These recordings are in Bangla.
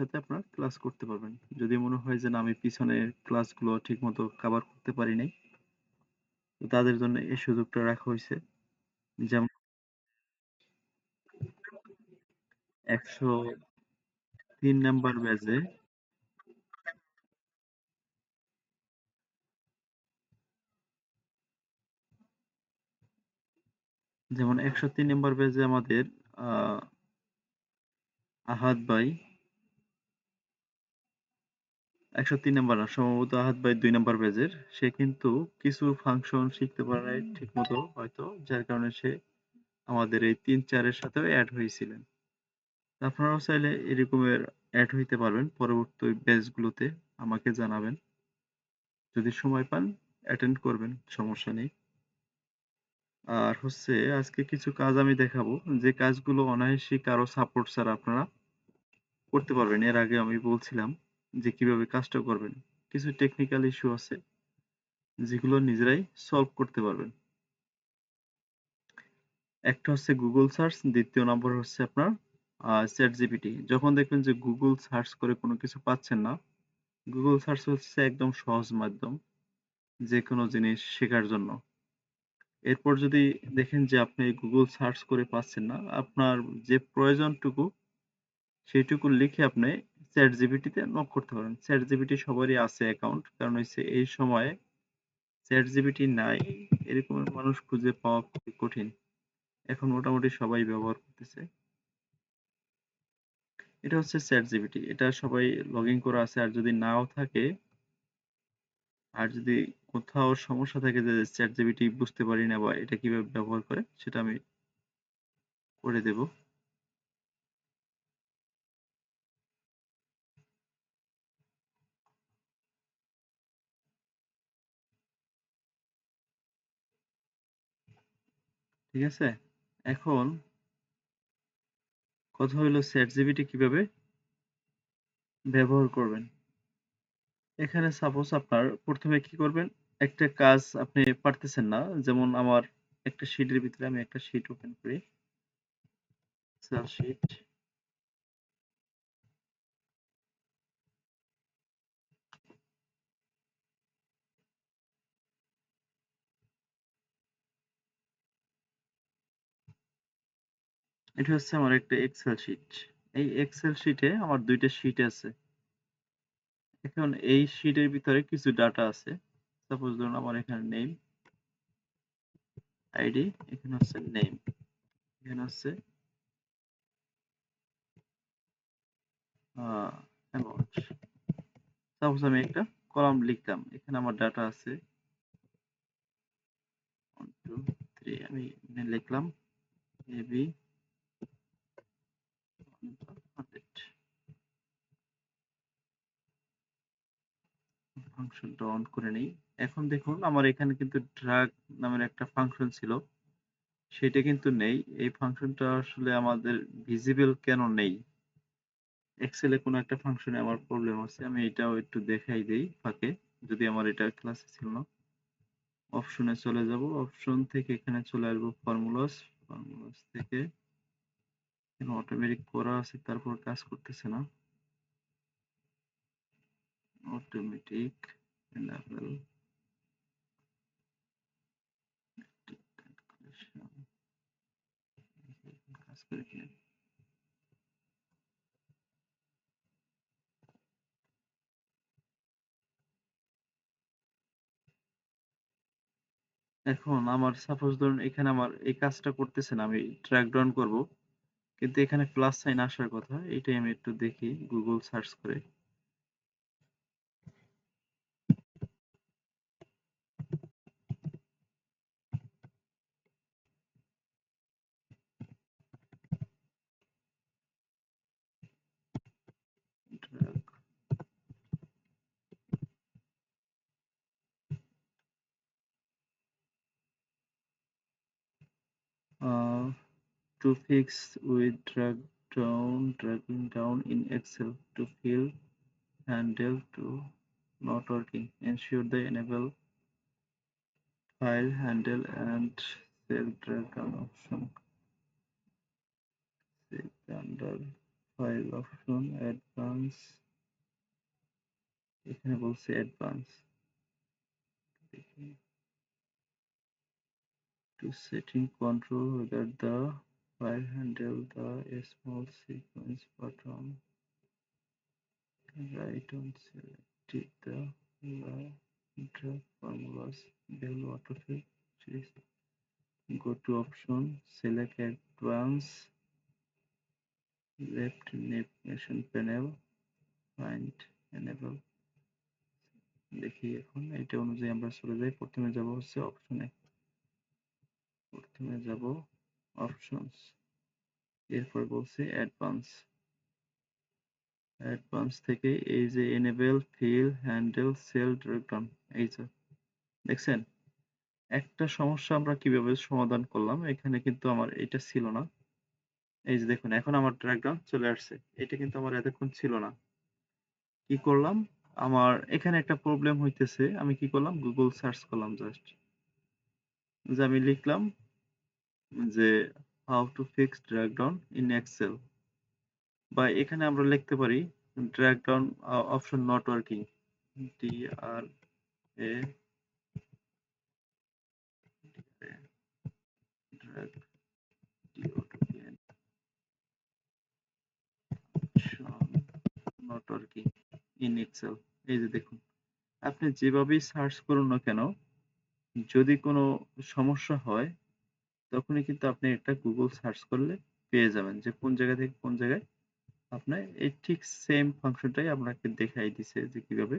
সাথে আপনারা ক্লাস করতে পারবেন। যদি মনে হয় যে না আমি পিছনের ক্লাসগুলো ঠিকমতো কভার করতে পারি নাই, তো তাদের জন্য এই সুযোগটা রাখা হইছে। যেমন ১০৩ নাম্বার ব্যাচে যেমন ১০৩ নাম্বার ব্যাচে আমাদের আ আহাদ ভাই ১০৩ নাম্বার না সম্ভবত আহাদ ভাই ২ নাম্বার ব্যাচের। সে কিন্তু কিছু ফাংশন শিখতে পারে নাই ঠিকমতো হয়তো, যার কারণে সে আমাদের এই ৩-৪ এর সাথেও এড হয়েছিলেন। আপনারাও চাইলে এরকমের এড হইতে পারবেন পরবর্তী ব্যাচগুলোতে। আমাকে জানাবেন। যদি সময় পান অ্যাটেন্ড করবেন, সমস্যা নেই। আর হচ্ছে আজকে কিছু কাজ আমি দেখাবো, যে কাজগুলো অনায়াসই কারো সাপোর্ট ছাড়া আপনারা করতে পারবেন। এর আগে আমি বলছিলাম যে কিভাবে কাজটা করবেন। কিছু টেকনিক্যাল ইস্যু আছে যেগুলো নিজেরাই সলভ করতে পারবেন। একটা হচ্ছে গুগল সার্চ, দ্বিতীয় নম্বর হচ্ছে আপনার ChatGPT। যখন দেখবেন যে গুগল সার্চ করে কোনো কিছু পাচ্ছেন না, গুগল সার্চ হচ্ছে একদম সহজ মাধ্যম যেকোনো জিনিস শেখার জন্য। এরপর যদি দেখেন যে আপনি গুগল সার্চ করে পাচ্ছেন না, আপনার যে প্রয়োজনটুকু সেইটুকু লিখে আপনি ChatGPT তে নক করতে পারেন। ChatGPT সবারই আছে অ্যাকাউন্ট। কারণ হচ্ছে এই সময়ে ChatGPT নাই এরকম মানুষ খুঁজে পাওয়া খুবই কঠিন। এখন মোটামুটি সবাই ব্যবহার করতেছে। এটা হচ্ছে ChatGPT। এটা সবাই লগইন করা আছে। আর যদি নাও থাকে, আর যদি কোথাও সমস্যা থাকে যে ChatGPT বুঝতে পারি না বা এটা কিভাবে ব্যবহার করে সেটা আমি করে দেব। ঠিক আছে? এখন কথা হইলো ChatGPT কিভাবে ব্যবহার করবেন। এখানে সাপোজ আপনার ১ম এ কি করবেন? একটা কাজ আপনি পারতেছেন না। যেমন আমার একটা শিটের ভিতরে আমি একটা শিট ওপেন করি। Excel sheet. এটা হচ্ছে আমার একটা এক্সেল শিট। এই এক্সেল শিটে আমার ২ টা শিট আছে। এখন এই শিটের ভিতরে কিছু ডাটা আছে। সাপোজ ধরুন আমার এখানে নেম, আইডি, এখানে হচ্ছে নেম, এখানে হচ্ছে আ অ্যামাউন্ট। সাপোজ আমি একটা কলাম লিখলাম। এখানে আমার ডাটা আছে 1, 2, 3 আমি এখানে লিখলাম এবি 100 ফাংশনটা অন করে নেই। এখন দেখুন আমার এখানে কিন্তু ড্রাগ নামের একটা ফাংশন ছিল। সেটা কিন্তু নেই। এই ফাংশনটা আসলে আমাদের ভিজিবল কেন নেই? এক্সেল এ কোনো একটা ফাংশনে আমার প্রবলেম আছে। আমি এটাও একটু দেখাই দেই ফাঁকে। যদি আমার এটা ক্লাসে ছিল না। অপশনে চলে যাব। অপশন থেকে এখানে চলে আসবো ফরমুলাস। ফরমুলাস থেকে এখানে অটোমেটিক করা আছে তারপর কাজ করতেছে না। অটোমেটিক এনাবেল ক্যালকুলেশন কাজ করে কিনা। এখন আমার সাপোজ ধরুন এখানে আমার এই কাজটা করতেছে না। আমি ড্রাগ ডাউন করব। কিন্তু এখানে প্লাস সাইন আসার কথা। এটাই আমি একটু দেখি গুগল সার্চ করে। Drug uh, to fix with dragging down in Excel to fill handle to not working. Ensure the enable file handle and cell drag down option set under file option advance, এখানে বলছে advance to setting control whether the file handle the small sequence button right on selected the drag formulas value autofill series. Go to option, select advanced, left navigation panel, find enable. দেখি এখন এটা অনুযায়ী আমরা চলে যাই। প্রথমে যাব হচ্ছে অপশনে, প্রথমে যাব অপশনস, এরপর বলছে অ্যাডভান্স। অ্যাডভান্স থেকে এই যে enable fill handle cell dropdown, এই যে দেখছেন একটা সমস্যা আমরা কিভাবে সমাধান করলাম। এখানে কিন্তু আমার এটা ছিল না, এই যে দেখুন এখন আমার ড্রপডাউন চলে আসছে, এটা কিন্তু আমার এতক্ষণ ছিল না। কি করলাম, আমার এখানে একটা প্রবলেম হইতেছে, আমি কি করলাম গুগল সার্চ করলাম, জাস্ট যে আমি লিখলাম যে how to fix drag down in Excel, বা এখানে আমরা লিখতে পারি drag down option not working, D R A drag D O T N option not working in Excel. এই যে দেখুন আপনি যেভাবেই সার্চ করুন না কেন, যদি কোনো সমস্যা হয় তখনই কিন্তু আপনি একটা গুগল সার্চ করলে পেয়ে যাবেন যে কোন জায়গা থেকে কোন জায়গায় আপনার এই ঠিক সেম ফাংশনটাই আপনাকে দেখাই দিছে যে কিভাবে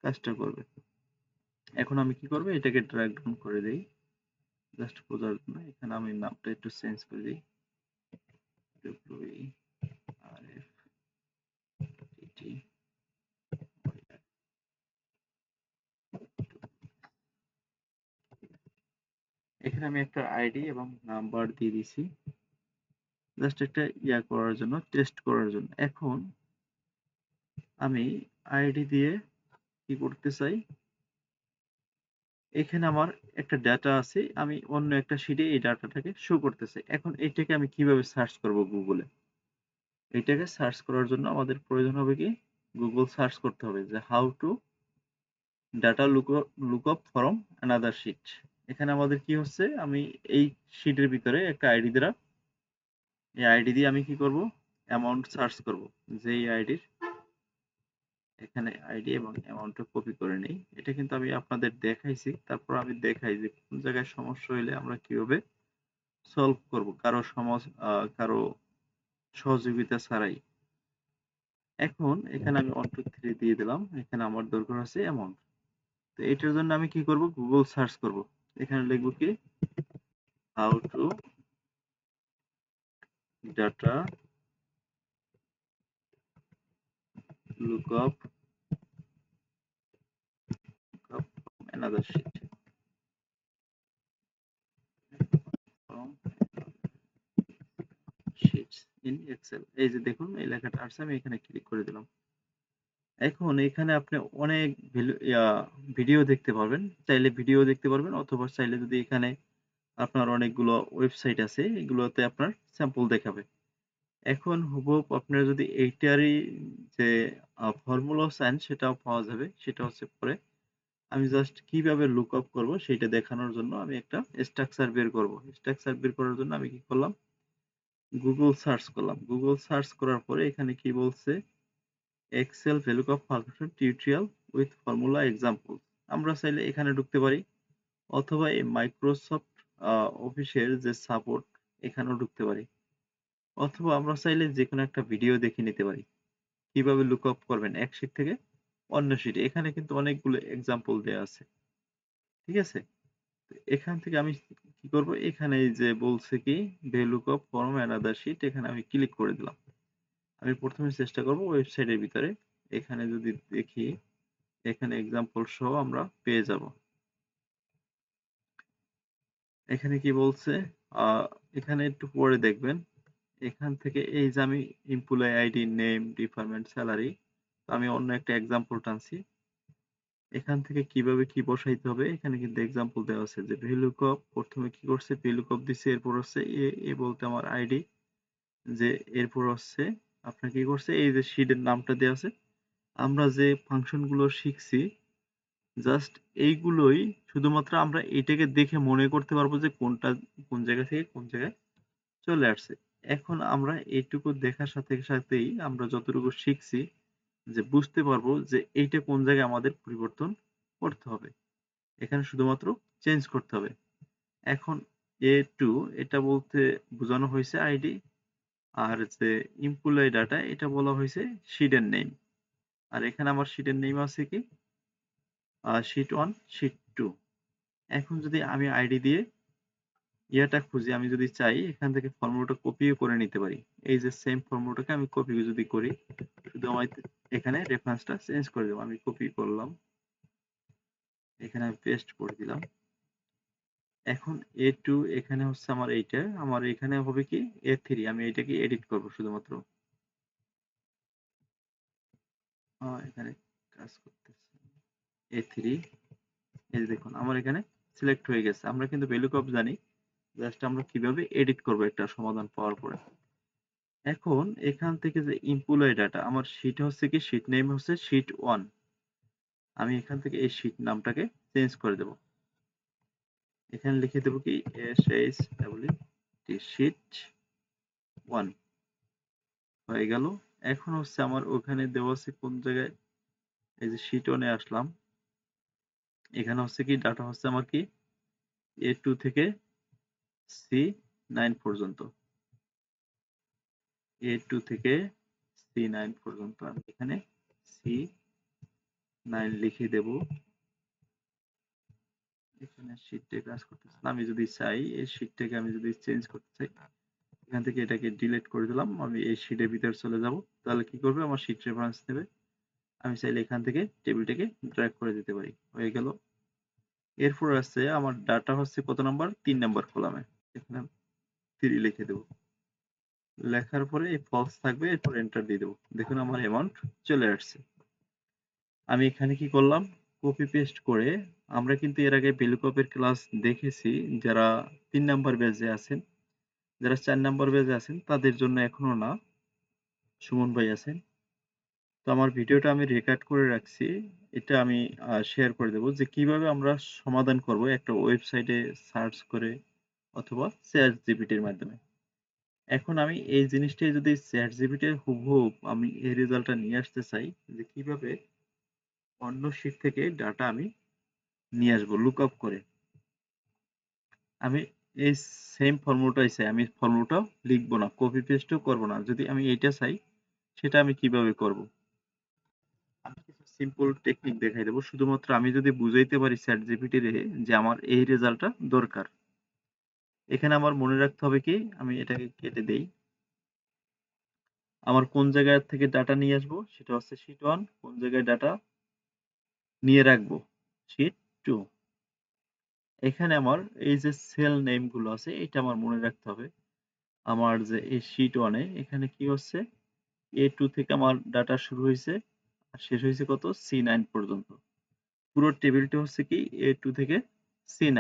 কাজটা করবে। এখন আমি কি করব, এটাকে ড্র্যাগ ডাউন করে দেই জাস্ট বোঝার জন্য। এখানে আমি নামটা একটু চেঞ্জ করে দিই, WRFTT। এখানে আমি একটা আইডি এবং নাম্বার দিয়ে দিছি জাস্ট একটা করার জন্য, টেস্ট করার জন্য। এখন আমি আইডি দিয়ে কি করতে চাই, এখানে আমার একটা ডাটা আছে, আমি অন্য একটা শিটে এই ডাটাটাকে শো করতে চাই। এখন এটাকে আমি কিভাবে সার্চ করব গুগলে, এটাকে সার্চ করার জন্য আমাদের প্রয়োজন হবে কি, গুগল সার্চ করতে হবে যে how to data lookup from another sheet. এখানে আমাদের কি হচ্ছে, আমি এই শিটের ভিতরে একটা আইডি দ্বারা, এই আইডি দিয়ে আমি কি করব, অ্যামাউন্ট সার্চ করব, যে এই আইডির এখানে আইডি এবং অ্যামাউন্টটা কপি করে নেই। এটা কিন্তু আমি আপনাদের দেখাইছি, তারপর আমি দেখাই যে কোন জায়গায় সমস্যা হলে আমরা কিভাবে সলভ করব কারো সহযোগিতা ছাড়াই। এখন এখানে আমি 1 2 3 দিয়ে দিলাম, এখানে আমার দরকার আছে অ্যামাউন্ট। তো এটার জন্য আমি কি করব, গুগল সার্চ করব। এখানে লিখব কি, how to data lookup another sheet from sheets in Excel. এই যে দেখুন এই লেখাটা আসছে, আমি এখানে ক্লিক করে দিলাম। এখন এখানে আপনি অনেক ভিডিও দেখতে পারবেন, চাইলে ভিডিও দেখতে পারবেন, অথবা চাইলে যদি এখানে আপনার অনেকগুলো ওয়েবসাইট আছে এগুলোতে আপনার স্যাম্পল দেখাবে। এখন হুবহু আপনার যদি এইটারই যে ফর্মুলা চান সেটাও পাওয়া যাবে, সেটা হচ্ছে পরে। আমি জাস্ট কিভাবে লুক আপ করবো সেটা দেখানোর জন্য আমি একটা স্ট্রাকচার বের করব। স্ট্রাকচার বের করার জন্য আমি কি করলাম, গুগল সার্চ করলাম। গুগল সার্চ করার পরে এখানে কি বলছে, Excel VLOOKUP function tutorial with formula example. আমরা চাইলে এখানে ঢুকতে পারি, অথবা এই মাইক্রোসফট অফিসের যে সাপোর্ট এখানেও ঢুকতে পারি, অথবা আমরা চাইলে যে কোনো একটা ভিডিও দেখে নিতে পারি কিভাবে লুক আপ করবেন এক শিট থেকে অন্য শিটে। এখানে কিন্তু অনেকগুলো এক্সাম্পল দেওয়া আছে, ঠিক আছে। তো এখান থেকে আমি কি করব, এখানে এই যে বলছে কি VLOOKUP ফ্রম অ্যানাদার শিট, এখানে আমি ক্লিক করে দিলাম। আমি প্রথমে চেষ্টা করব ওয়েবসাইটের ভিতরে, এখানে যদি দেখি এখানে এক্সাম্পল সহ আমরা পেয়ে যাব। এখানে কি বলছে, এখানে একটু পরে দেখবেন, এখান থেকে এই যে আমি employee ID, name, department, salary, আমি অন্য একটা এক্সাম্পল টানছি। এখান থেকে কিভাবে কি বসাইতে হবে এখানে কিন্তু এক্সাম্পল দেওয়া আছে যে VLOOKUP প্রথমে কি করছে, VLOOKUP দিছে, এরপর হচ্ছে এ বলতে আমার আইডি, যে এরপর হচ্ছে আপনার কি করছে, এই যে শিটের নামটা দেওয়া আছে, আমরা যে ফাংশন গুলো শিখছি জাস্ট এইগুলোই, শুধুমাত্র আমরা এটাকে দেখে মনে করতে পারবো যে কোনটা কোন জায়গা থেকে কোন জায়গায় চলে আসছে। এখন আমরা এইটুকু দেখার সাথে সাথেই আমরা যতটুকু শিখছি যে বুঝতে পারবো যে এইটা কোন জায়গায় আমাদের পরিবর্তন করতে হবে। এখানে শুধুমাত্র চেঞ্জ করতে হবে। এখন A2 এটা বলতে বোঝানো হয়েছে আইডি, আর যে এমপ্লয়ি ডাটা এটা বলা হয়েছে শিটের নেম। আর এখানে আমার শিটের নেম আছে কি শিট 1 শিট 2। এখন যদি আমি আইডি দিয়ে ইয়াটা খুঁজি, আমি যদি চাই এখান থেকে ফর্মুলাটা কপিও করে নিতে পারি। এই যে সেম ফর্মুলাটাকে আমি কপি যদি করি, শুধু আমার এখানে রেফারেন্সটা চেঞ্জ করে দেবো। আমি কপি করলাম, এখানে আমি পেস্ট করে দিলাম। এখন A2 এখানে হচ্ছে আমার এইটা, আমার এখানে হবে কি A3, আমি এটাকে এডিট করব শুধুমাত্র। এখানে কাজ করতেছে A3, এই যে দেখুন আমার এখানে সিলেক্ট হয়ে গেছে। আমরা কিন্তু VLOOKUP জানি, জাস্ট আমরা কিভাবে এডিট করব একটা সমাধান পাওয়ার পরে। এখন এখান থেকে যে এমপ্লয়ি ডাটা, আমার শীট হচ্ছে কি শীট নেম হচ্ছে শীট 1, আমি এখান থেকে এই শীট নামটাকে চেঞ্জ করে দেব। এখানে লিখে দেব কি SHWT শীট 1 হয়ে গেল। এখন হচ্ছে আমার ওখানে দেওয়া আছে কোন জায়গায়, এই যে শীট 1 এ আসলাম, এখানে হচ্ছে কি ডাটা হচ্ছে আমার কি A2 থেকে C9 পর্যন্ত, A2 থেকে C9 পর্যন্ত আমি এখানে C9 লিখে দেব। এখানে শীটে কাজ করতেছে না, আমি যদি চাই এই শীটটাকে আমি যদি চেঞ্জ করতে চাই, এখান থেকে এটাকে ডিলিট করে দিলাম, আমি এই শীটের ভিতরে চলে যাব। তাহলে কি করবে, আমার শীট রেফারেন্স নেবে। আমি চাইলে এখান থেকে টেবিলটাকে ড্র্যাগ করে দিতে পারি, হয়ে গেল। এরপর আছে আমার ডাটা হচ্ছে কত নাম্বার, 3 নাম্বার কলামে। এখানে 3 লিখে দেব, লেখার পরে এই ফলস থাকবে, এরপর এন্টার দিয়ে দেবো। দেখুন আমার অ্যামাউন্ট চলে আসছে। আমি এখানে কি করলাম, কপি পেস্ট করে, আমরা কিন্তু এর আগে ভ্যালুকপের ক্লাস দেখেছি। যারা 3 নাম্বার ব্যাচে আছেন, যারা 4 নাম্বার ব্যাচে আছেন তাদের জন্য এখনো না, সুমন ভাই আছেন। তো আমার ভিডিওটা আমি রেকর্ড করে রাখছি, এটা আমি শেয়ার করে দেবো যে কিভাবে আমরা সমাধান করব একটা ওয়েবসাইটে সার্চ করে অথবা চ্যাট জিপিটির মাধ্যমে। এখন আমি এই জিনিসটাই যদি চ্যাট জিপিটির হুবহু আমি এই রেজাল্টটা নিয়ে আসতে চাই, যে কিভাবে অন্য শিট থেকে ডাটা আমি নিয়ে আসবো লুক আপ করে, আমি এই সেম ফর্মুলাটাই চাই, আমি ফর্মুলাটাও লিখবো না, কপি পেস্টও করবো না। যদি আমি এইটা চাই, সেটা আমি কিভাবে করব, আমি কিছু সিম্পল টেকনিক দেখাই দেবো। শুধুমাত্র আমি যদি বুঝাইতে পারি চ্যাট জিপিটি রে যে আমার এই রেজাল্টটা দরকার, এখানে আমার মনে রাখতে হবে কি, আমি এটাকে কেটে দেই। আমার কোন জায়গা থেকে ডাটা নিয়ে আসবো সেটা হচ্ছে শিট 1, কোন জায়গায় ডাটা নিয়ে রাখবো শিট 2। এখানে আমার এই যে সেল নেম গুলো আছে এটা আমার মনে রাখতে হবে। আমার যে এই শিট 1 এ এখানে কি হচ্ছে, A2 থেকে আমার ডাটা শুরু হয়েছে আর শেষ হয়েছে কত, C9 পর্যন্ত। পুরো টেবিলটা হচ্ছে কি A2 থেকে C9,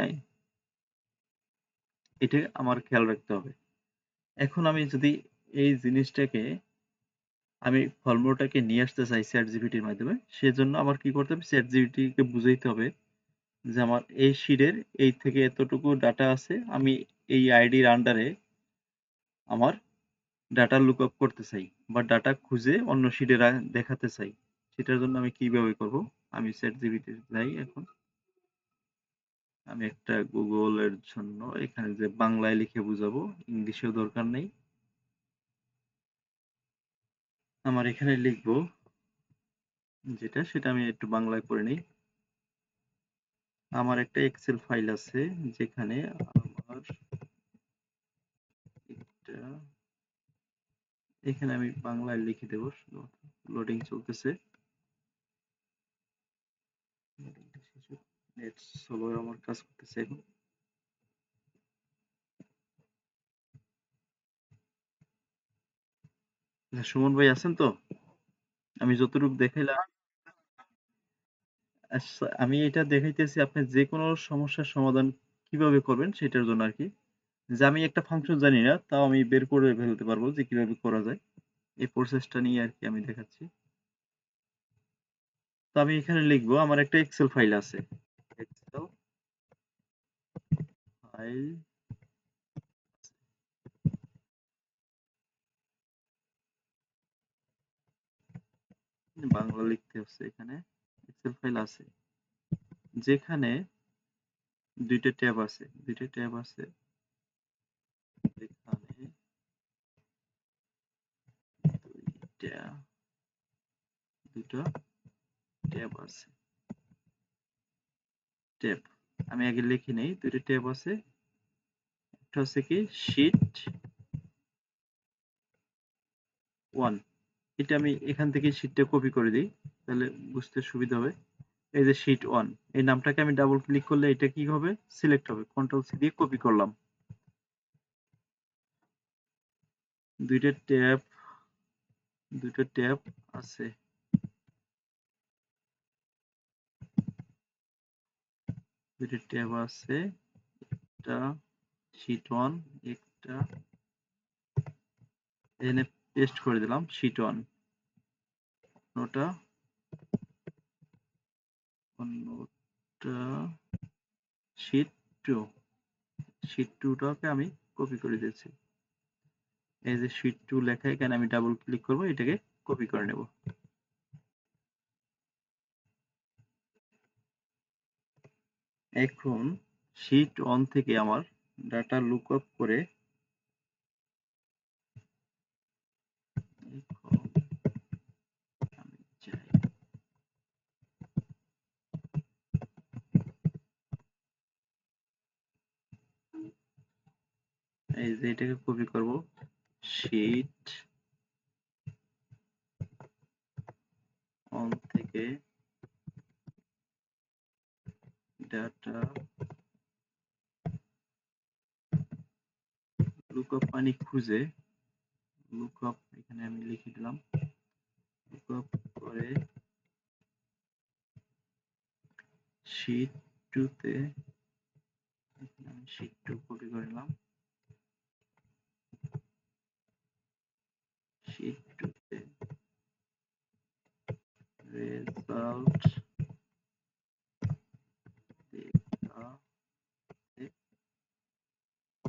এটা আমার খেয়াল রাখতে হবে। এখন আমি যদি এই জিনিসটাকে, আমি ফর্মুলাটাকে নিয়ে আসতে চাই চ্যাট জিপিটির মাধ্যমে, সেজন্য আমার কি করতে হবে, চ্যাট জিপিটিকে বুঝাইতে হবে যে আমার এই শিটের এই থেকে এতটুকু ডাটা আছে, আমি এই আইডির আন্ডারে আমার ডাটা লুকআপ করতে চাই বা ডাটা খুঁজে অন্য শিটে দেখাতে চাই। সেটার জন্য আমি কিভাবে করব, আমি চ্যাট জিপিটি যাই। এখন আমি একটা গুগলের জন্য এখানে যে বাংলায় লিখে বুঝাবো, ইংলিশেও দরকার নেই, আমার এখানে লিখবো যেটা, সেটা আমি একটু বাংলায় করে নিই। আমার একটা এক্সেল ফাইল আছে যেখানে আমার একটা, এখানে আমি বাংলায় লিখে দেবো, লোডিং চলতেছে, নেট স্লো আমার কাজ করতেছে এখন। সুমন ভাই আছেন তো, আমি যতটুকু দেখাইলাম, আচ্ছা আমি এটা দেখাইতেছি, আপনি যে কোনো সমস্যার সমাধান কিভাবে করবেন সেটার জন্য আর কি। যে আমি একটা ফাংশন জানি না, তাও আমি বের করে ফেলতে পারবো যে কিভাবে করা যায়। এই প্রসেসটা নিয়ে আর কি আমি দেখাচ্ছি। তো আমি এখানে লিখবো আমার একটা এক্সেল ফাইল আছে। এক্সেল ফাইল বাংলা লিখতে হচ্ছে এখানে। এক্সেল ফাইল আছে যেখানে দুইটা ট্যাব আছে, যেখানে দুইটা দুটো ট্যাব আছে। ট্যাব আমি আগে লিখি নেই, দুটো ট্যাব আছে। একটা হচ্ছে কি শীট 1, এটা আমি এখান থেকে শীটটা কপি করে দিই, তাহলে বুঝতে সুবিধা হবে। এই যে শীট 1, এই নামটাকে আমি ডাবল ক্লিক করলে এটা কি হবে, সিলেক্ট হবে। কন্ট্রোল সি দিয়ে কপি করলাম। দুইটা ট্যাব আছে, দুইটা ট্যাব আছে, একটা শীট 1, একটা এখানে পেস্ট করে দিলাম শীট 1। অন্যটা অন্যটা শীট 2, শীট 2টাকে আমি কপি করে দিয়েছি। এই যে শীট 2 লেখা, এখানে আমি ডাবল ক্লিক করব, এটাকে কপি করে নেব। এখন শীট 1 থেকে আমার ডাটা লুকআপ করে এখন আমি চাই এই যে এটাকে কপি করব, শীট 1 থেকে ডাটা লুকআপ মানে খুঁজে, লুকআপ এখানে আমি লিখে দিলাম, লুকআপ করে শীট 2 তে, এখানে আমি শীট 2 কপি করে নিলাম, শীট 2 তে রেজাল্ট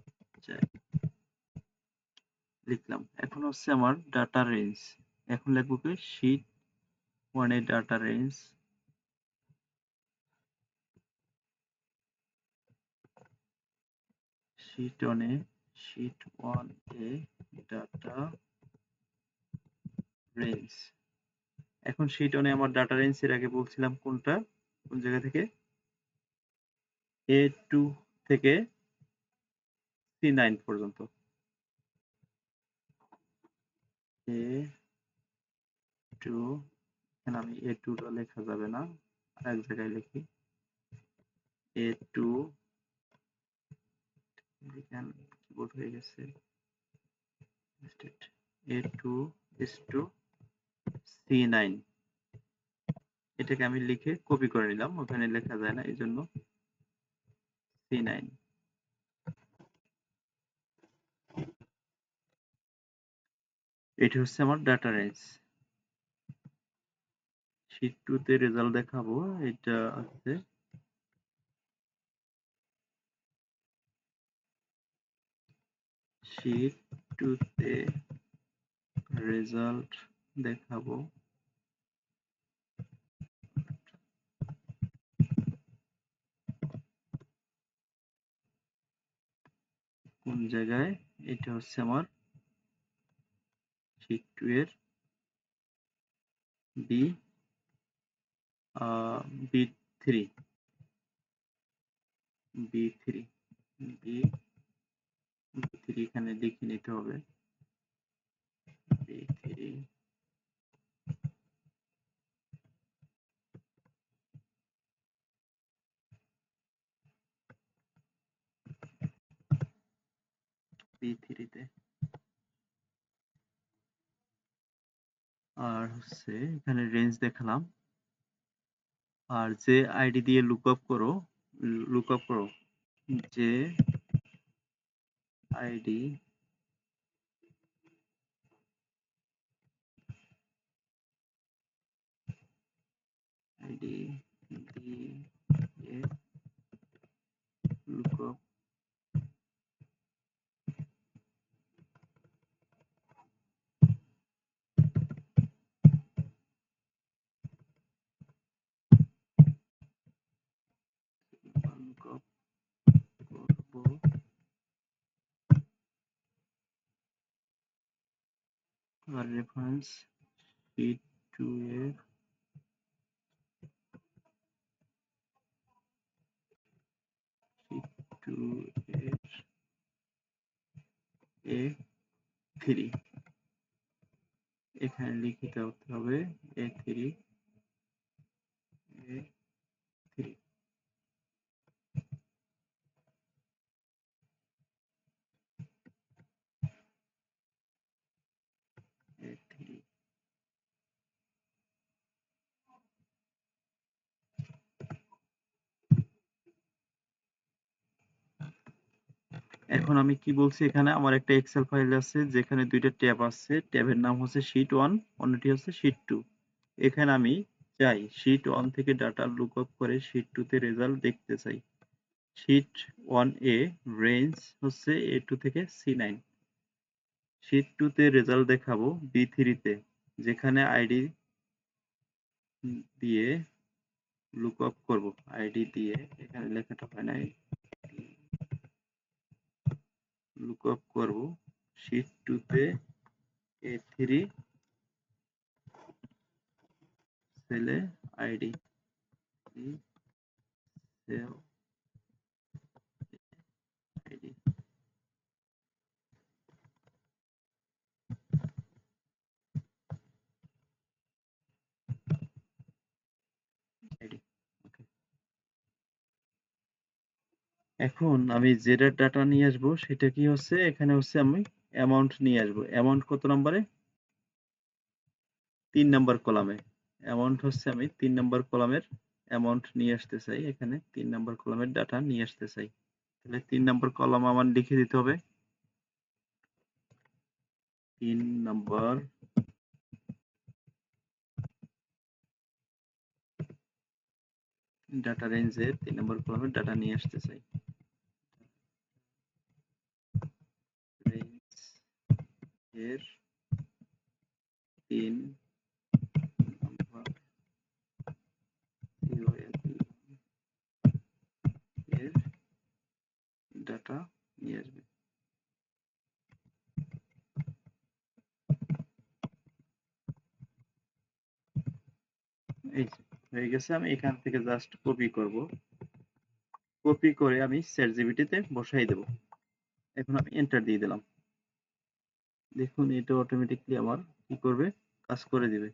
দেখাতে চাই, লিখলাম। এখন হচ্ছে আমার ডাটা রেঞ্জ, এখন লিখবো কি শীট 1 এর ডাটা রেঞ্জ, শীট 1 এ ডাটা রেঞ্জ। এখন শীট 1 এ আমার ডাটা রেঞ্জ এর আগে বলছিলাম কোনটা, কোন জায়গা থেকে, A2 থেকে C9 পর্যন্ত। A2, এখানে আমি A2 টা লেখা যাবে না, আর এক জায়গায় লিখি A2, এখানে কিবোর্ড হয়ে গেছে, A2 is to C9, এটাকে আমি লিখে কপি করে নিলাম, ওখানে লেখা যায় না এই জন্য C9। এটি হচ্ছে আমার ডাটা রেঞ্জ। শীট 2 তে রেজাল্ট দেখাবো, এটা আছে শীট 2 তে রেজাল্ট দেখাবো, কোন জায়গায়, এটা হচ্ছে আমার শীট 2 এর বি B3, B3, B3 এখানে লিখে নিতে হবে, B3, B3 তে। আর হচ্ছে এখানে রেঞ্জ দেখালাম, আর যে আইডি দিয়ে লুকআপ করো, যে আইডি আইডি দিয়ে লুকআপ লুকআপ করব আর রেফারেন্স শিট 2 এর শিট 2 এর A3 এখানে লিখিত হতে হবে A3 A3 A3 এখন আমি কি বলছি, এখানে আমার একটা এক্সেল ফাইল আছে যেখানে দুইটা ট্যাব আছে, ট্যাবের নাম হচ্ছে শীট 1, অন্যটি হচ্ছে শীট 2। এখানে আমি চাই শীট 1 থেকে ডাটা লুকআপ করে শীট 2 তে রেজাল্ট দেখতে চাই। শীট 1 এ রেঞ্জ হচ্ছে A2 থেকে C9, শীট 2 তে রেজাল্ট দেখাবো B3 তে, যেখানে আইডি দিয়ে লুকআপ করব। আইডি দিয়ে এখানে লেখাটা হয় নাই, লুকআপ করব শীট 2 তে A3 সেলে ID cell ID ID okay. এখন আমি যেটা ডাটা নিয়ে আসবো সেটা কি হচ্ছে, এখানে হচ্ছে আমি অ্যামাউন্ট নিয়ে আসবো। অ্যামাউন্ট কত নম্বরে? 3 নাম্বার কলামে। অ্যামাউন্ট হচ্ছে আমি 3 নাম্বার কলামের অ্যামাউন্ট নিয়ে আসতে চাই। এখানে 3 নাম্বার কলামের ডাটা নিয়ে আসতে চাই। তাহলে 3 নাম্বার কলাম আমার লিখে দিতে হবে। 3 নাম্বার ডাটা রেঞ্জের 3 নাম্বার কলামের ডাটা নিয়ে আসতে চাই। রেঞ্জ এর 3 নাম্বার এর ডাটা নিয়ে আসবে। এই হয়ে গেছে। আমি এখান থেকে জাস্ট কপি করব। কপি করে আমি চ্যাটজিপিটিতে বসাই দেব। এখন আমি এন্টার দিয়ে দিলাম। দেখুন এটা অটোমেটিকলি আমার কি করবে, কাজ করে দিবে।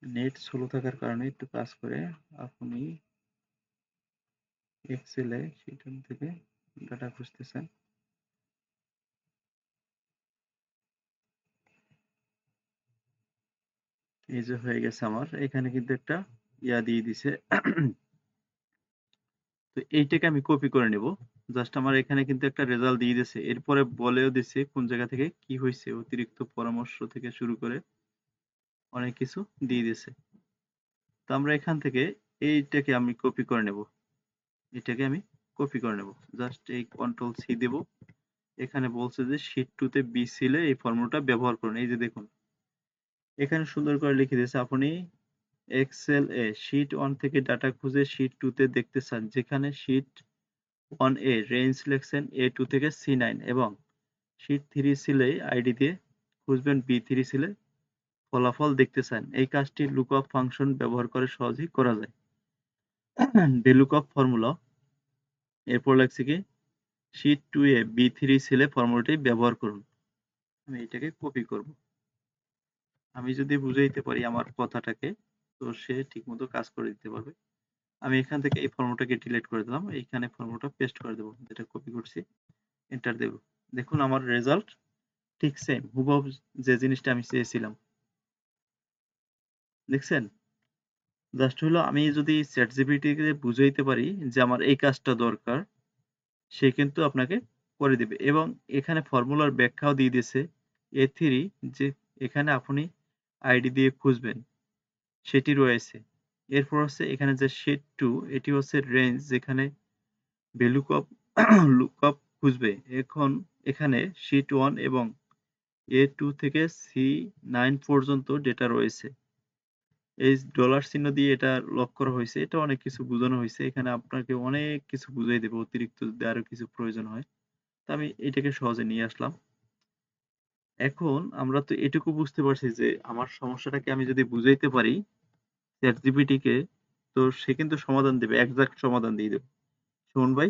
নেট স্লো থাকার কারণে একটু কাজ করে। আপনি এক্সেলে সেখান থেকে ডাটা খুঁজতেছেন। এই যে হয়ে গেছে আমার। এখানে কিন্তু একটা দিয়ে দিছে। তো এইটাকে আমি কপি করে নেব। জাস্ট আমার এখানে কিন্তু একটা রেজাল্ট দিয়ে দিছে। এরপরে বলেও দিছে কোন জায়গা থেকে কি হয়েছে, অতিরিক্ত পরামর্শ থেকে শুরু করে অনেক কিছু দিয়ে দিছে। তো আমরা এখান থেকে এইটাকে আমি কপি করে নেব। এটাকে আমি কপি করে নেব। জাস্ট এই কন্ট্রোল সি দেব। এখানে বলছে যে শীট 2 তে বি সিলে এই ফর্মুলাটা ব্যবহার করুন। এই যে দেখুন এখানে সুন্দর করে লিখে দিয়েছে, আপনি এক্সেল এ শীট 1 থেকে ডাটা খুঁজে শীট 2 তে দেখতে চান, যেখানে sheet 1 a range selection A2 থেকে C9 এবং শীট 3 সিলে আইডি দিয়ে খুঁজবেন B3 সিলে ফলাফল দেখতে চান। এই কাজটি লুকআপ ফাংশন ব্যবহার করে সহজেই করা যায়। VLOOKUP formula. এরপর লাগছে কি, শীট 2 এ B3 সেলে ফর্মুলাটি ব্যবহার করুন। আমি এটাকে কপি করব। আমি যদি বুঝাইতে পারি আমার কথাটাকে, তো সে ঠিকমতো কাজ করে দিতে পারবে। আমি এখান থেকে এই ফর্মুলাটাকে ডিলিট করে দিলাম। এইখানে ফর্মুলাটা পেস্ট করে দেব, যেটা কপি করছি। এন্টার দেব। দেখুন আমার রেজাল্ট ঠিক সেম, হুবহু যে জিনিসটা আমি চেয়েছিলাম। দেখছেন? জাস্ট হলো আমি যদি চ্যাটজিপিটি কে বুঝাইতে পারি যে আমার এই কাজটা দরকার, সে কিন্তু আপনাকে করে দিবে এবং এখানে ফর্মুলার ব্যাখ্যাও দিয়ে দিয়েছে A3 যে এখানে আপনি আইডি দিয়ে খুঁজবেন সেটি রয়েছে। এরপর হচ্ছে এখানে যে শিট 2 এটি হচ্ছে রেঞ্জ যেখানে VLOOKUP লুকআপ খুঁজবে। এখন এখানে শিট 1 এবং A2 থেকে C9 পর্যন্ত ডেটা রয়েছে। এই ডলার চিহ্ন দিয়ে এটা লক করা হয়েছে। এটা অনেক কিছু বোঝানো হয়েছে। এখানে আপনাকে অনেক কিছু বুঝাই দেবে অতিরিক্ত যদি আরো কিছু প্রয়োজন হয়। তো আমি এটাকে সহজে নিয়ে আসলাম। এখন আমরা তো এটুকু বুঝতে পারছি যে আমার সমস্যাটাকে আমি যদি বুঝাইতে পারি ChatGPT কে তো সে কিন্তু সমাধান দেবে। এক্সাক্ট সমাধান দিয়ে দেবে। সুমন ভাই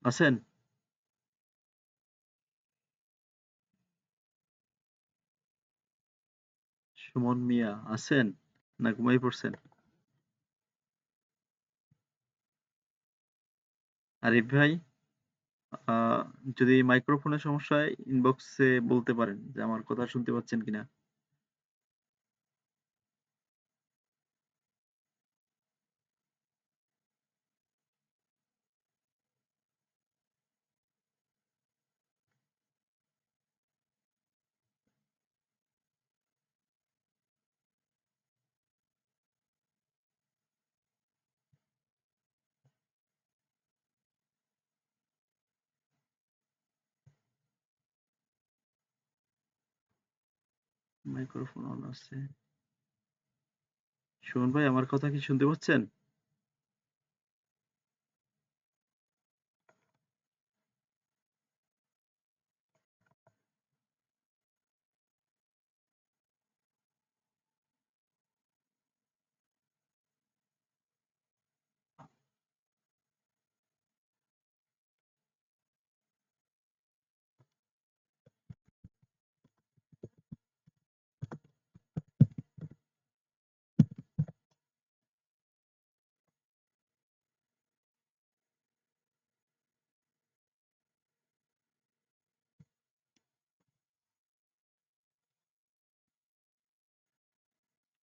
আছেন? সুমন মিয়া আছেন? না ঘুমাই পড়ছেন? আরিফ ভাই আ যদি মাইক্রোফোনের সমস্যা হয় ইনবক্সে বলতে পারেন যে আমার কথা শুনতে পাচ্ছেন কিনা? মাইক্রোফোন অন আছে। সুমন ভাই আমার কথা কি শুনতে পাচ্ছেন?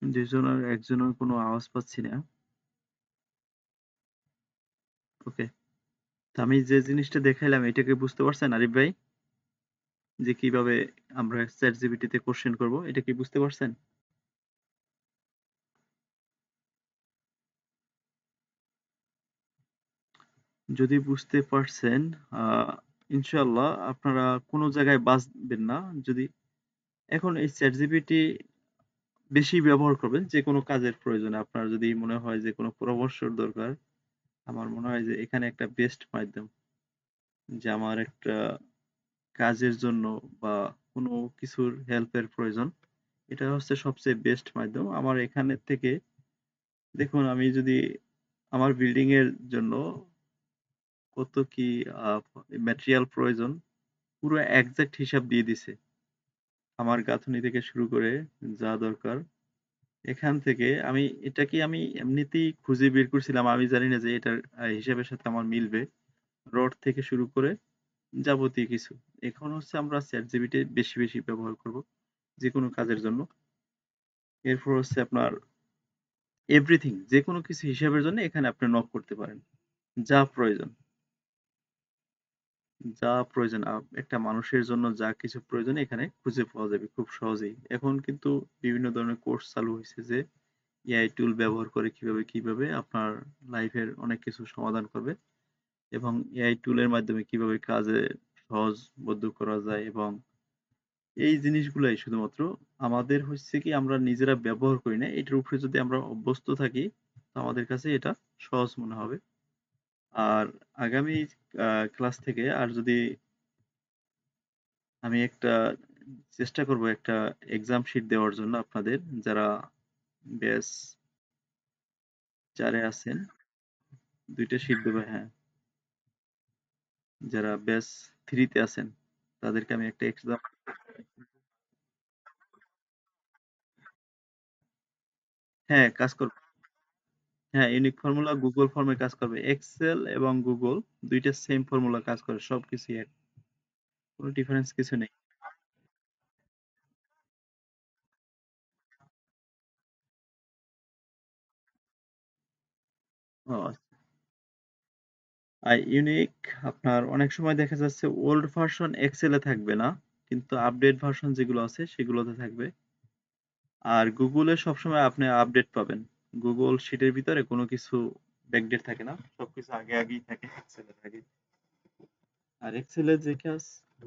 দুজনের একজনের কোনো আওয়াজ পাচ্ছি না। ওকে। তো আমি যে জিনিসটা দেখাইলাম এটাকে বুঝতে পারছেন আরিফ ভাই? যে কিভাবে আমরা ChatGPT তে কোশ্চেন করব এটা কি বুঝতে পারছেন? যদি বুঝতে পারছেন আ ইনশাআল্লাহ আপনারা কোন জায়গায় বাছবেন না। যদি এখন এই ChatGPT বেশি ব্যবহার করবেন যেকোনো কাজের প্রয়োজনে। আপনার যদি মনে হয় যে কোনো পরামর্শের দরকার, আমার মনে হয় যে এখানে একটা বেস্ট মাধ্যম। যে আমার একটা কাজের জন্য বা কোনো কিছুর হেল্পের প্রয়োজন। এটা হচ্ছে সবচেয়ে বেস্ট মাধ্যম। আমার এখানে থেকে দেখুন আমি যদি আমার বিল্ডিং এর জন্য কত কি আ ম্যাটেরিয়াল প্রয়োজন পুরো এক্সাক্ট হিসাব দিয়ে দিছে। আমার গাঁথুনি থেকে শুরু করে যা দরকার এখান থেকে আমি এটাকে আমি এমনিতেই খুঁজে বের করছিলাম। আমি জানি না যে এটার হিসাবের সাথে আমার মিলবে। রড থেকে শুরু করে যাবতীয় কিছু। এখন হচ্ছে আমরা ChatGPT বেশি ব্যবহার করব যেকোনো কাজের জন্য। এরপর হচ্ছে আপনার এভরিথিং যেকোনো কিছু হিসাবের জন্য এখানে আপনি নক করতে পারেন। যা প্রয়োজন, যা প্রয়োজন একটা মানুষের জন্য যা কিছু প্রয়োজন এখানে খুঁজে পাওয়া যাবে খুব সহজেই। এখন কিন্তু বিভিন্ন ধরনের কোর্স চালু হইছে যে এআই টুল ব্যবহার করে কিভাবে আপনার লাইফের অনেক কিছু সমাধান করবে এবং এআই টুলের মাধ্যমে কিভাবে কাজে সহজবোধ্য করা যায় এবং এই জিনিসগুলাই শুধুমাত্র আমাদের হচ্ছে কি আমরা নিজেরা ব্যবহার করি না। এটার উপরে যদি আমরা অভ্যস্ত থাকি তো আমাদের কাছে এটা সহজ মনে হবে। আর আগামী ক্লাস থেকে আর যদি আমি একটা চেষ্টা করব একটা এক্সাম শিট দেওয়ার জন্য আপনাদের যারা ব্যাচ 4 এ আছেন ২ টা শিট দেব হ্যাঁ। যারা ব্যাচ 3 তে আছেন তাদেরকে আমি একটা এক্সাম হ্যাঁ, কাজ করবে। হ্যাঁ, ইউনিক ফর্মুলা গুগল ফর্মে কাজ করবে। এক্সেল এবং গুগল ২ টা সেম ফর্মুলা কাজ করে। সবকিছুই এক। কোন ডিফারেন্স কিছু নেই। ও ইউনিক আপনার অনেক সময় দেখা যাচ্ছে ওল্ড ভার্সন এক্সেলে থাকবে না, কিন্তু আপডেট ভার্সন যেগুলো আছে সেগুলোতে থাকবে। আর গুগলে সবসময় আপনি আপডেট পাবেন। গুগল শিটের ভিতরে কোনো কিছু ব্যাকডেট থাকে না, সবকিছু আগে আগেই থাকে, এক্সেলে থাকে। আর এক্সেলে যে কাজ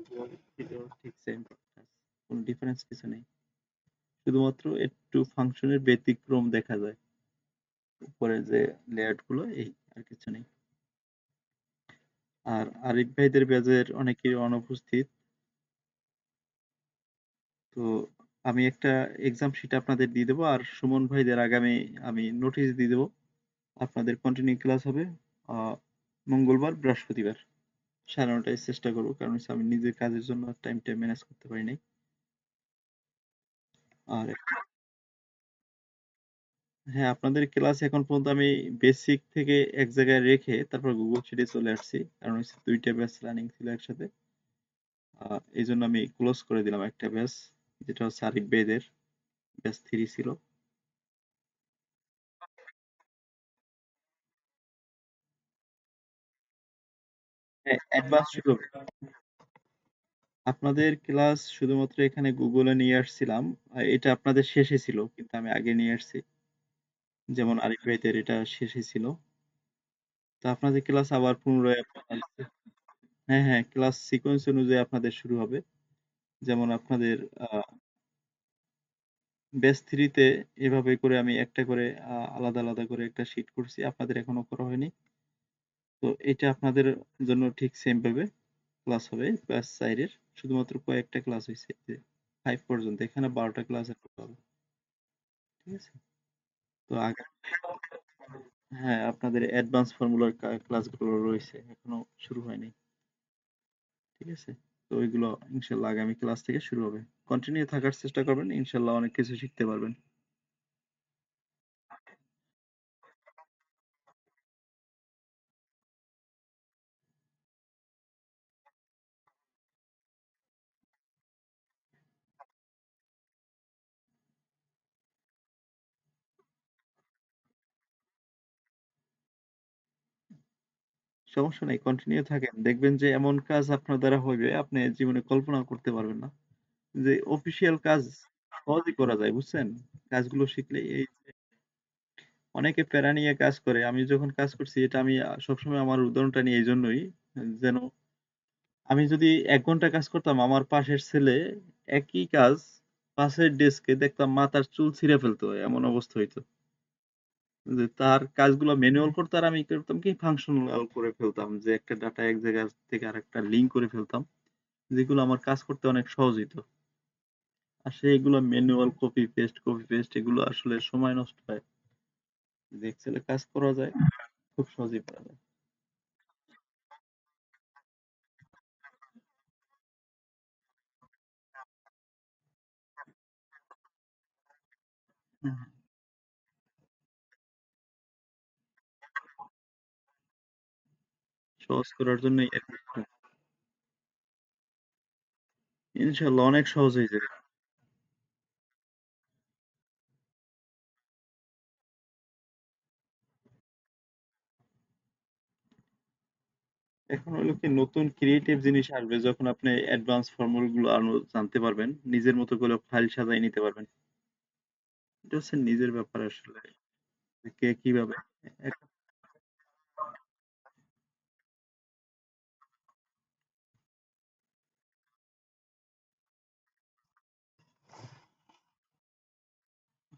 গুগল শিটেও ঠিক সেম কাজ, কোনো ডিফারেন্স কিছু নেই, শুধুমাত্র একটু ফাংশনের ব্যতিক্রম দেখা যায় উপরে যে লেআউট গুলো, এই আর কিছু নেই। আর আরিফ ভাইদের ব্যাচের অনেকেই অনুপস্থিত। তো আমি একটা এক্সাম শিট আপনাদের দিয়ে দেবো, আর সুমন ভাইদের আগামী আমি নোটিশ দিয়ে দেবো। আপনাদের কন্টিনিউ ক্লাস হবে আহ, মঙ্গলবার বৃহস্পতিবার 9:30টায় চেষ্টা করবো, কারণ হচ্ছে আমি নিজের কাজের জন্য টাইমটা ম্যানেজ করতে পারি নাই। আর হ্যাঁ, আপনাদের ক্লাস এখন পর্যন্ত আমি বেসিক থেকে এক জায়গায় রেখে তারপর গুগল শিটে চলে আসছি, কারণ হচ্ছে দুইটা ব্যাচ রানিং ছিল একসাথে। এই জন্য আমি ক্লোজ করে দিলাম একটা ব্যাচ, যেটা হচ্ছে আরিফ ভাইদের ব্যাচ 3 ছিল। হ্যাঁ, অ্যাডভান্স শুরু হবে। আপনাদের ক্লাস শুধুমাত্র এখানে গুগলে নিয়ে আসছিলাম, এটা আপনাদের শেষে ছিল কিন্তু আমি আগে নিয়ে আসছি। যেমন আরিফ ভাইদের এটা শেষে ছিল। তো আপনাদের ক্লাস আবার পুনরায় হ্যাঁ হ্যাঁ, ক্লাস সিকোয়েন্স অনুযায়ী আপনাদের শুরু হবে। যেমন আপনাদের ব্যাচ থ্রিতে এভাবে করে আমি একটা করে আলাদা আলাদা করে একটা শিট করছি, আপনাদের এখনো করা হয়নি। তো এটা আপনাদের জন্য ঠিক সেম ভাবে ক্লাস হবে ব্যাচ চারের, শুধুমাত্র কয়েকটা ক্লাস হয়েছে, 5 পর্যন্ত, এখানে 12টা ক্লাস হবে। ঠিক আছে। তো আগে হ্যাঁ, আপনাদের অ্যাডভান্স ফর্মুলার ক্লাসগুলো রয়েছে, এখনো শুরু হয়নি। ঠিক আছে। তো ওইগুলো ইনশাল্লাহ আগামী ক্লাস থেকে শুরু হবে। কন্টিনিউ থাকার চেষ্টা করবেন, ইনশাল্লাহ অনেক কিছু শিখতে পারবেন। সমস্যা নেই, কন্টিনিউ থাকেন, দেখবেন যে এমন কাজ আপনার দ্বারা হইবে আপনি জীবনে কল্পনা করতে পারবেন না। যে অফিসিয়াল কাজ সহজেই করা যায়, বুঝছেন? কাজগুলো শিখলে এই যে অনেকে প্যারা নিয়ে কাজ করে, আমি যখন কাজ করছি এটা আমি সবসময় আমার উদাহরণটা নিই এই জন্যই, যেন আমি যদি 1 ঘন্টা কাজ করতাম, আমার পাশের ছেলে একই কাজ পাশের ডেস্কে দেখতাম মাথার চুল ছিঁড়ে ফেলতো, এমন অবস্থা হইতো। যে তার কাজগুলো ম্যানুয়াল করতো আর আমি করতাম কি ফাংশনাল করে ফেলতাম, যে একটা ডাটা এক জায়গা থেকে আরেকটা লিঙ্ক করে ফেলতাম, যেগুলো আমার কাজ করতে অনেক সহজ হইতো। আর এগুলো ম্যানুয়াল কপি পেস্ট এগুলো আসলে সময় নষ্ট হয়। যে এক্সেলে কাজ করা যায় খুব সহজেই করা যায়। হুম, সহজ করার জন্যই আর কি। ইনশাল্লাহ অনেক সহজ হয়ে যাবে। এখন হলো কি নতুন ক্রিয়েটিভ জিনিস আসবে যখন আপনি অ্যাডভান্স ফর্মুলা গুলো আরো জানতে পারবেন, নিজের মতো করে ফাইল সাজাই নিতে পারবেন। এটা হচ্ছে নিজের ব্যাপার আসলে, যে কে কিভাবে এক-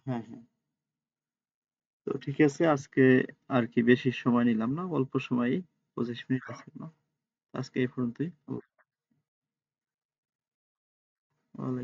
হ্যাঁ হ্যাঁ। তো ঠিক আছে, আজকে আর কি বেশি সময় নিলাম না, অল্প সময়ই, 25 মিনিট আছে না। আজকে এই পর্যন্তই। ওয়ালাইকুম